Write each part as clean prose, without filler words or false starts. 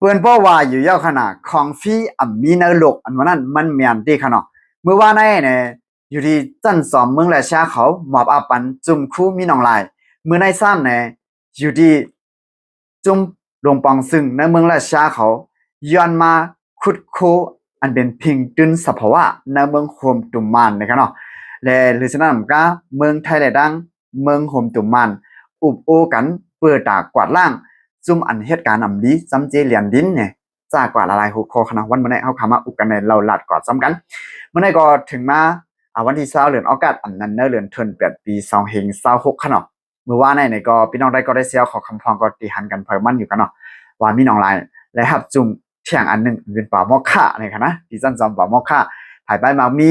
เปิ้นป้อว่าอยู่ยาวขนาดของฟรีมีในโลกอันว่านั้นมันแม่นติขนาดเมื่อว่าในเนี่ยอยู่ที่จันสอมเมืองและชาเขาหมอบอาปันจุ่มคู่มีน้องลายเมื่อในซ้ำเนี่ยอยู่ที่จุ่มลงปองซึ่งในเมืองและชาเขาย้อนมาขุดโคอันเป็นพิงตึนสภาวะในเมืองโฮมตุมมันนะครับเนาะและหรือฉะนั้นก็เมืองไทยและดังเมืองโฮมตุมมันอุบโอกันเปิดตากวาดล่างซุ่มอันเหตุการณ์ดีซ้ำเจเหรียญดินเนี่ยจากกว่าละลายหัวคอขนาดวันเมื่อไหร่เขาขามาอุกกันในเราหลัดกอดซ้ำกันเมื่อไหร่ก็ถึงมาวันที่20เดือนออกาศอันนั้นเนเดือนธันวาคมปี2526ขนาดเมื่อว่าในก็พี่น้องได้ก็ได้เสียขอคำพองก็ตีหันกันเพิ่มมันอยู่กันเนาะว่ามีน้องลายและหับจุ่มเที่ยงอันหนึ่งเป็นป่ามอค่าเนี่ยค่ะนะที่จันจอมป่ามอค่าถ่ายไปมามี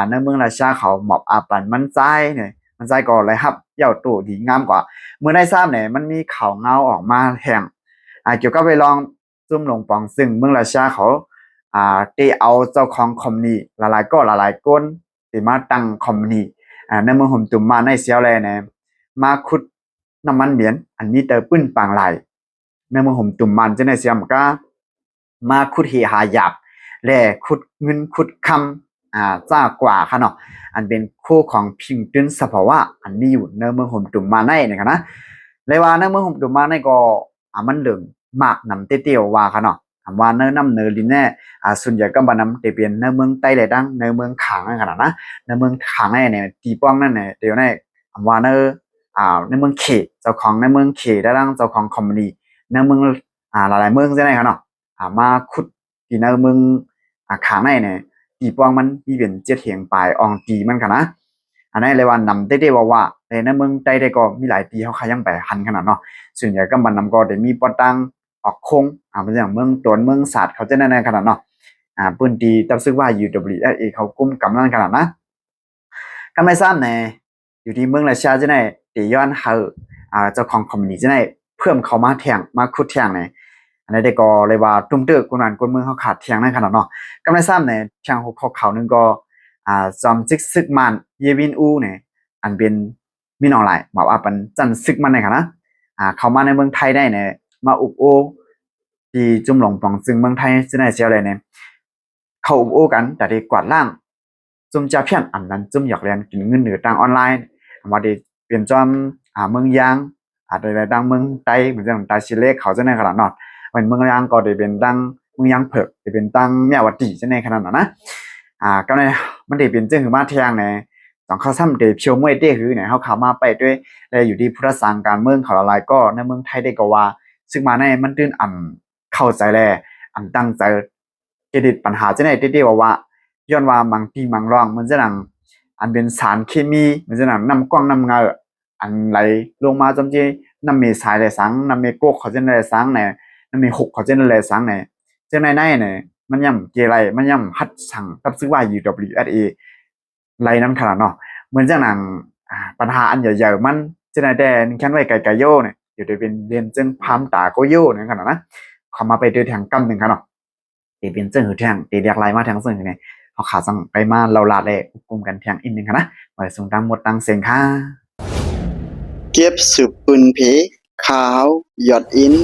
ในเมืองราชาเขาหมอบอาปันมันใจเนี่ยมันใจก็เลยหับเย่าตู่ดีงามกว่าเมื่อได้ทราบเนี่ยมันมีข่าวเงาออกมาแห่งเกี่ยวกับไปลองซุ่มลงปองซึ่งเมืองราชาเขาได้เอาเจ้าของคอมนีหลายๆก็หลายๆก้นที่มาตั้งคอมนีในเมืองห่มตุ่มมาในเซียวแลเนี่ยมาขุดน้ำมันเหมียนอันนี้เตอปื้นปางไหลในเมืองห่มตุ่มมันจะในเซียมก็มาขุดเหหาหยาบและขุดเงินขุดคำจ้ากว่าค่ะเนาะอันเป็นคู่ของพิงตึนสภาวะอันนี้อยู่ในเมืองห่มตุ่มมาในเนี่ยค่ะนะเลยว่าในเมืองห่มตุ่มมาในก็มันเหลืองมากนำเตี้ยวว่าค่ะเนาะคำว่าเนื้อน้ำเนื้อลิ้นแน่ส่วนใหญ่ก็บานำเปลี่ยนในเมืองใต้เลยดังในเมืองขางนั่นขนาดนะในเมืองขางเนี่ยตีป้องนั่นเนี่ยเดี๋ยวเนี่ยคำว่าในเมืองเขตเจ้าของในเมืองเขตได้ดังเจ้าของคอมมานีในเมืองหลายๆเมืองใช่ไหมครับเนาะมาขุดที่ในเมืองขางเนี่ยตีป้องมันมีเป็นเจ็ดเหียงปลายอองตีมันกันนะอันนี้เลยว่านำได้ว่าในเมืองใต้ได้ก็มีหลายปีเขาขยันไปหันขนาดเนาะส่วนใหญ่ก็บานำก็ได้มีปอตังออกคงเป็นอย่างเมืองตวนเมืองศาสตร์เขาจะแน่ๆขนาดเนาะปืนตีตับซึกว่า UWSA เขากุมกำลังขนาดนะก็ไม่ทราบเนี่ยอยู่ที่เมืองราชาจะได้ตีย้อนเขาเจ้าของคอมมิวนิสต์จะได้เพิ่มเขามาแทงมาคุดแทงเนี่ยอันนี้ได้ก็เลยว่าตุ้มเตอร์คนนั้นคนเมืองเขาขาดแทงนั่นขนาดเนาะก็ไม่ทราบเนี่ยแทงหัวเขาหนึ่งก็จอมซึกซึกมันเยวินอูเนี่ยอันเป็นมีน้องหลายบอกว่าเป็นจันซึกมันในขณะเขามาในเมืองไทยได้เนี่ยมาอุบโอที่จุ่มหลงปองซึ่งเมืองไทยจะได้เสียอะไรเนี่ยเขาอุบโอกันแต่ได้กวาดล่างจุ่มจะเพี้ยนอันนั้นจุ่มอยากเรียนกินเงินเหนือต่างออนไลน์มาได้เปลี่ยนจอมเมืองยางได้ดังเมืองไต้เหมือนจังไต้ชิเล่เขาจะในขนาดนั้นเป็นเมืองยางก็ได้เป็นดังเมืองยางเผือกได้เป็นดังเมียวดีจะในขนาดนั้นนะก็เลยมันได้เป็นจึงคือมาเที่ยงเนี่ยต้องเข้าซ้ำเดเพียวมวยเต้คือเนี่ยเขาเข้ามาไปด้วยและอยู่ที่พุทธศาสนาการเมืองเขาละลายก็ในเมืองไทยได้ก็ว่าซึ่งมาในมันตื่นเข้าใจแลตั้งใจเกิดปัญหาจะได้เต้ว่าย้อนว่าบางทีบางร่องมันจะนังอันเป็นสารเคมีมันจะนังน้ำกว้างน้ำเงาอันไหลลงมาจำจีน้ำเมสายไหลสังน้ำเมโกเขาจะไหลสังเนี่ยน้ำเมหกเขาจะไหลสังเนี่ยจะในเนี่ยมันย่ำเกลัยมันย่ำฮัดสั่งกับซึ่งว่า UWSA ไหลน้ำขนาดเนาะเหมือนจะนังปัญหาอันใหญ่ๆมันจะในแดนแค่ไว้ไกลๆโย่เนี่ยอยู่ในเป็นเรียนจึงพามตาโกโย่เนี่ยขนาดนะเขามาไปเดินทางกำหนึ่งขนาดตีเป็นจึงหือแทงตีเรียกไล่มาแทงซึ่งเนี่ยเขาขาสั่งไปมาเราลาเลยกุมกันแทงอินหนึ่งนะมาส่งตังหมดตังเสียงค่ะเก็บสืบปืนผีขาวหยอดอิน